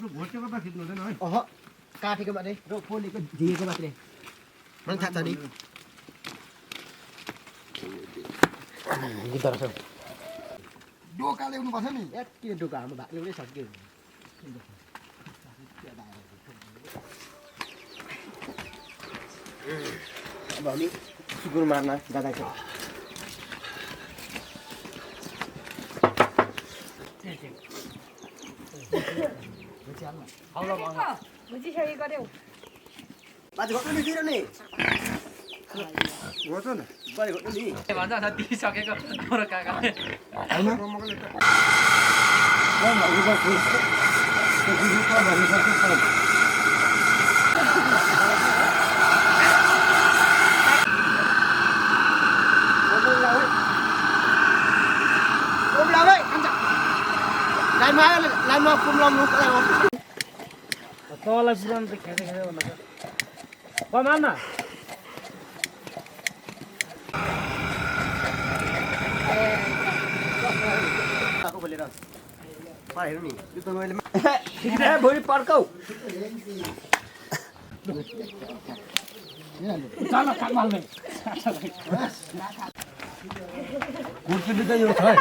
भोटेको त खिच्नु हुँदैन है अह काटेको मात्रै र पोलेको दिएको मात्रै मलाई थाहा छ नि गिटार छ डोका ल्याउनु पर्छ नि यति डोका हाम्रो भाग एउटै छ के अब हामी सुकुर मार्न जाँदैछौँ बुझिसकेको रे बाजे घट्नु नि दिएर नि हो त न बाजे घट्नु नि भन्छ त दिइसकेको हाम्रो काकाले हैन लाइनमा कुम्लाउनु तँलाई पुरानो त खेल्दै खेल्दै भन्नु कमान न खोलेर हेर्नु नि यो त मैले भोलि पर्काउ चल कामले कुर्सी त यो छ है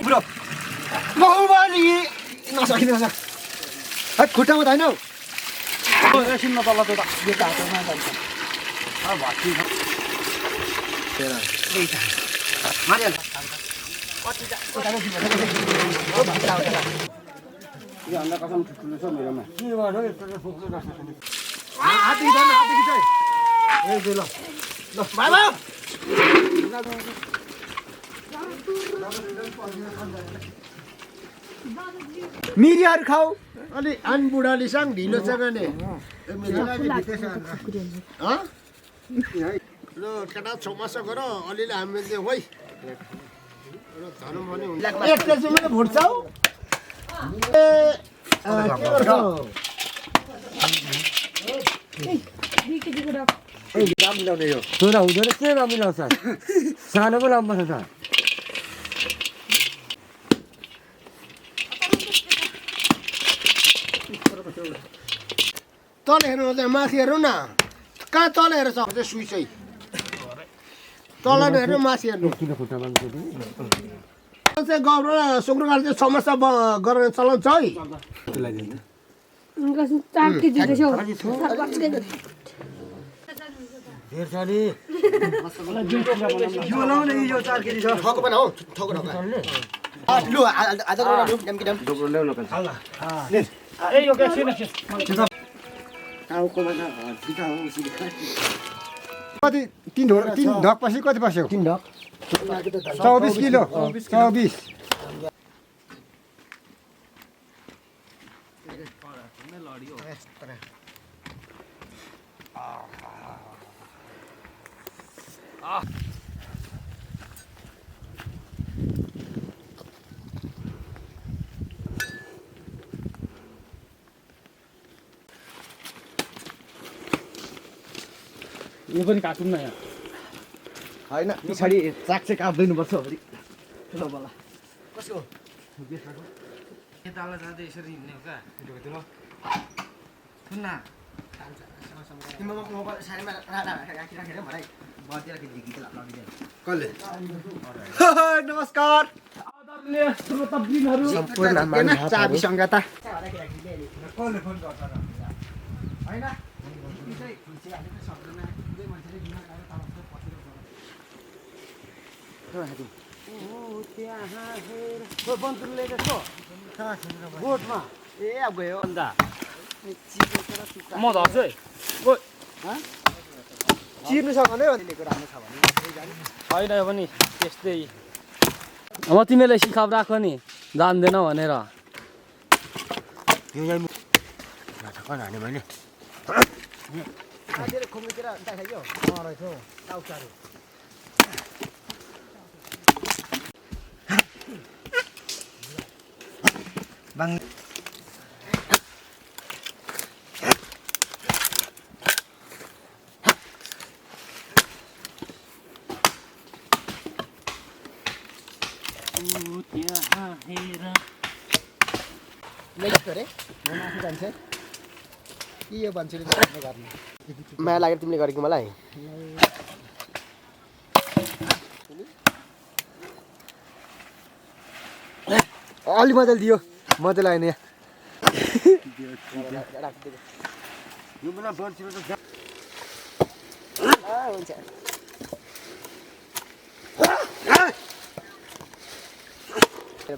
पुरो बहुबारी नसकिन सक्छ है खुट्टामा त हैन हौ एकछिन न तल त यो त हातमा जान्छ भट्टी मारिहाल्छ यो अन्डा कसम ठुलो छ मेरोमा के गर्नु यस्तो फुक्नु नसक्ने हात दिँदैन हात दिन्छ ए ल ल बाबा मिरिहरू खाऊ अलि आन बुढाले सँग ढिलो छ गने ल केटा छौमासा गर अलिअलि हामीले होइ धनम पनि हुन्छ एकैछिनमा भुट्छौ ए के गर्छौ राम मिलाउने यो तोरा हुँदैन के राम मिलाउँछ सानो पो राम्रो छ तल हेर्नु चाहिँ माथि हेर्नु न कहाँ तल हेर्छ चाहिँ सुई चाहिँ तल हेर्नु माथि हेर्नु चाहिँ गभर्नमेन्ट सुक्रुकार चाहिँ समस्या गरेर चलाउँछ है चार केजी जस्तो धेर छ नि यो लाउने यो 4 केजी छ ठको पनि हो ठको ठको लु आधा गरेर लु डम्की डम dobro ल्याउन पर्छ ए यो के छैन टाउको भन्दा बिटा हो उसी कति 3 ढक पछि कति पस्यो 3 ढक 24 किलो 24 यो पनि काटौँ न यहाँ हैन पछाडी चाक चाहिँ काट्दैन पर्छ हरि ल बला कसको यतालाई जाँदै यसरी हिँड्ने हो क्या सुन न तिम्रो मोबाइल सारीमा राखेर मलाई बर्दिएर के गीत लगाइदिए कसले नमस्कार आदरणीय श्रोतावृन्दहरू सम्पूर्ण मान्छे चाबी संगता कसले फोन गर्छ र हैन बोटमा ए अब गयो अन्दा म धर्छु है चिर्नु सक्ने हो दिलेको राम्रो छ भने छैन यो पनि त्यस्तै अब तिमीले सिकाउ राख नि जान्दैन भनेर यो यहाँ ठक्क हाने मैले आजले खुम्तिर देखाइयो रहेछ टाउचाहरू बाङ त्यहाँ हेर अरे म माथि जान्छे के यो मान्छेले गर्ने गर्ने माया लागेर तिमीले गरेको मलाई अलि मजाले दियो मजा लाग्ने यो बेला बर्छिलो त हुन्छ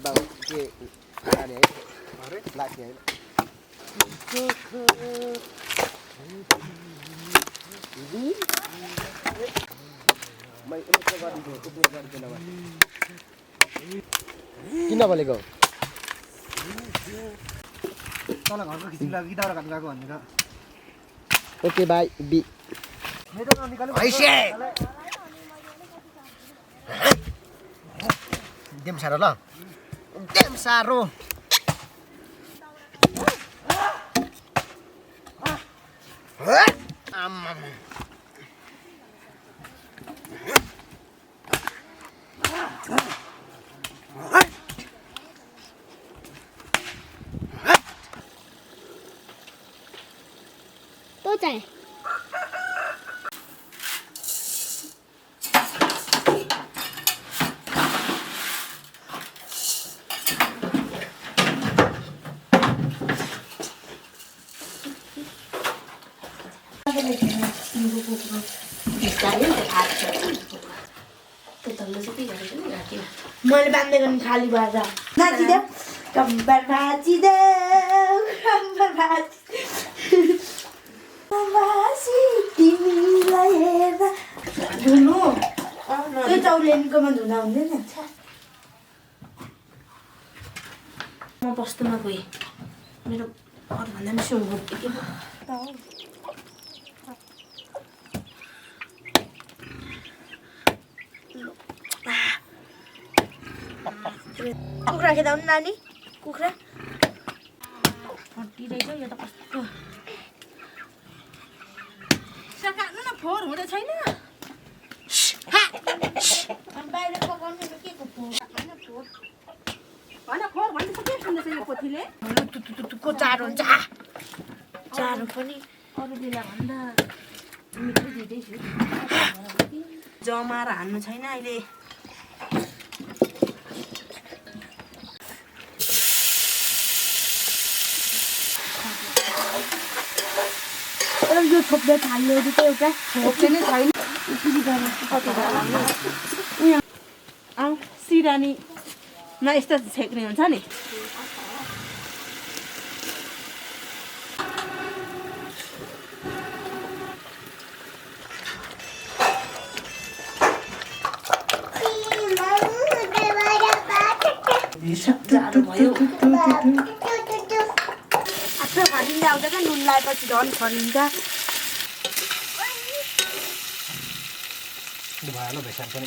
बाबु के लाने है अरे लाग्ने हैन किन बोलेको तल घरको खिचिङ गिटार काट्नु गएको भनेर ओके बाई बी मेरो निकाल्नु एकदम साह्रो ल एकदम साह्रो आम्मा तो चाहिँ मैले बाँध्दै गर्ने खाली बाजा नाचिदेऊ कम्बर भाँचिदेऊ कम्बर भाँची तिमीलाई हेर्दा धुनु त्यो चौलेनीकोमा धुँदा हुँदैन म बस्तीमा गएँ मेरो घरभन्दा पनि सुँगुर के कुखुरा खेदाउनु नानी कुखुरा हट्टिरहेछ यो त कस्तो सकाल्नु न फोहोर हुँदै छैन बाहिर पकाउनु के को फोहोर होइन फोहोर भन्नु के सुन्दैछ यो पोथीले को चारो हुन्छ चारो पनि अरू बेला भन्दा मिठो दिँदैछु जमाएर हान्नु छैन अहिले यो छोप्दै थाल्यो त एउटा छोप्दै नै छैन सिरानीमा यस्तो छेक्ने हुन्छ नि फरिन्छ आउँछ क्या नुन लगाएपछि झन् फरिन्छ भएन भेसार पनि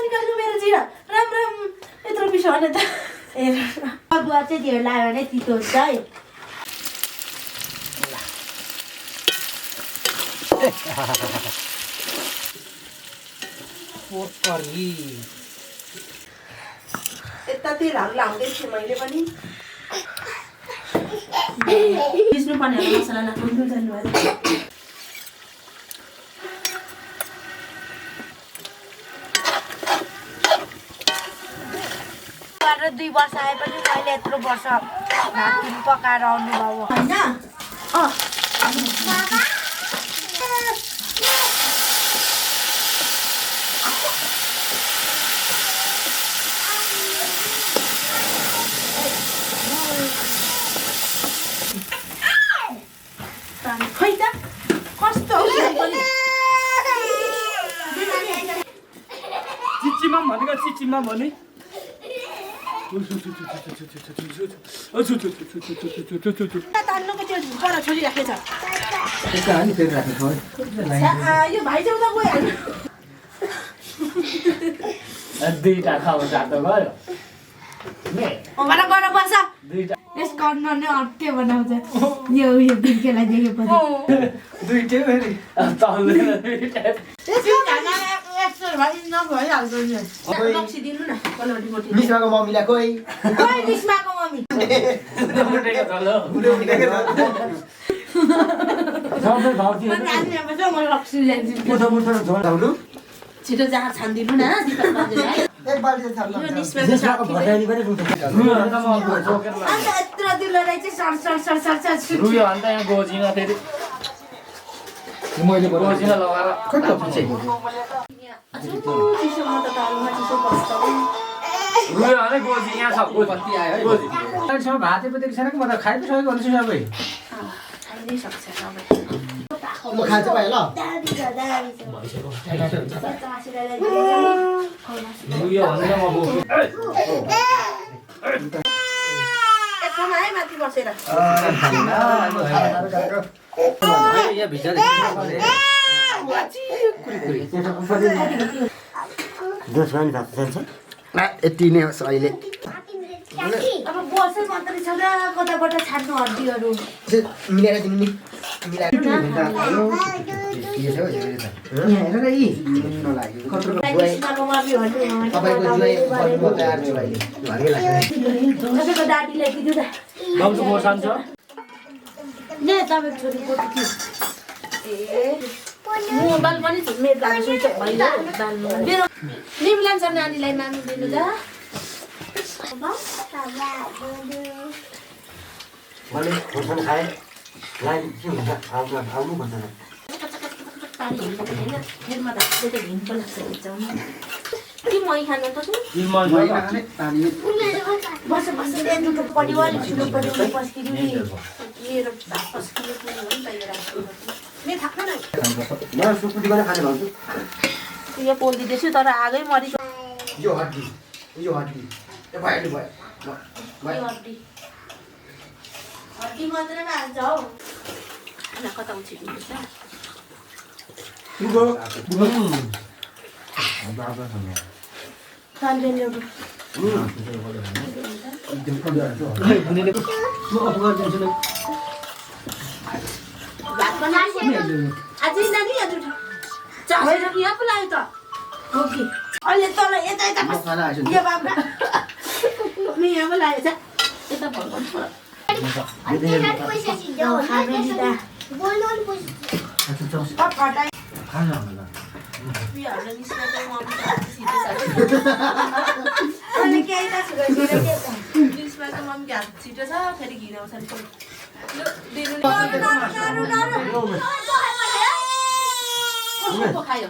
निकाल्नु मेरो जिरा राम राम यत्रो पिसो भने त अदुवा चाहिँ धेरै लगायो भने तितो हुन्छ है यतातिर लाउँदै थिएँ मैले पनि पिस्नु पर्ने मसला नखाउनु जानुभयो गरेर 2 वर्ष आएपछि मैले यत्रो वर्ष भात पकाएर आउनुभयो होइन खै त कस्तो चिचिमाम भनेको चिचिमाम भने तान्नुको त्यो बडा छोरी राखेछ नि फेरि राखेको यो भाइ चाहिँ उता गइहाल्यो दुईटा खाउ जाँदा गयो गएर गएर बस यस कर्नरले अट्टे बनाउँछ यो बिर्केलाई देखेपछि दुईटै फेरि चल्दैन दुईटै रक्सी दिनु न पल्लोपट्टि मोटी मिसमाको मम्मीलाई कोही निस्माको मम्मी मलाई रक्सी ल्याइदिन्छु छिटो जहाँ छानिदिनु न एक बाल्टी छ यो निस्माको भर्दानी पनि रुन्छ अन्त यत्रो दिलोलाई चाहिँ सर रुयो अन्त यहाँ गोजिन फेरि मैले गोजिन लगाएर चिसोमा त तालुमा चिसो बस्छ रुयो भने गोजी यहाँ छ गोजी आयो है गोजी अहिलेसम्म भातै पतेको छैन कि म त खाइ पो सकेको हुन्छु सबै खाइनै सक्छ सबै म खान्छ भाइ ल रुयो भने म बोक्छु एकमा है माथि बसेर यहाँ भित्र यति नै होस् अहिले अब बसै मात्रै छ र कताबाट छाड्नु हड्डीहरू मिलाएर दिनु नि मिलाएर तपाईँको दादीलाई दिनु त गाउँछु खोर्सानी छ ने तपाईँको छोरीको थियो मोबाइल पनि छ मेरो दाजु सुइच भइला मेरो निमलान छ नानीलाई माग्नु दिनु त मैले खोर्सानी खाएँ लाई के हुन्छ आउनु भन्छ फेरमा त त्यो हिँड्नु लाग्छ कि मै खानु त बस बस परिवार छिटो परिवार पस्किनु नि मेरो भात पस्किनु पनि हो नि त यो राख्नु मेरो थाप्न न म सुकुटी गरेर खाने भन्छु यो पोल्दिँदैछु तर आगै मरि यो हड्डी यो भयो हड्डी हड्डी मात्रै हाल्छ हौ खाना कता उछिदिनुहोस् भात बनाएको अझै नानी चाहेर कि यहाँ पो लाग्यो त हो कि अहिले तल यता यता यो बाबा यहाँ पो लागेको छ यता भगवान् छिटो छ फेरि घिनाउँछ खायो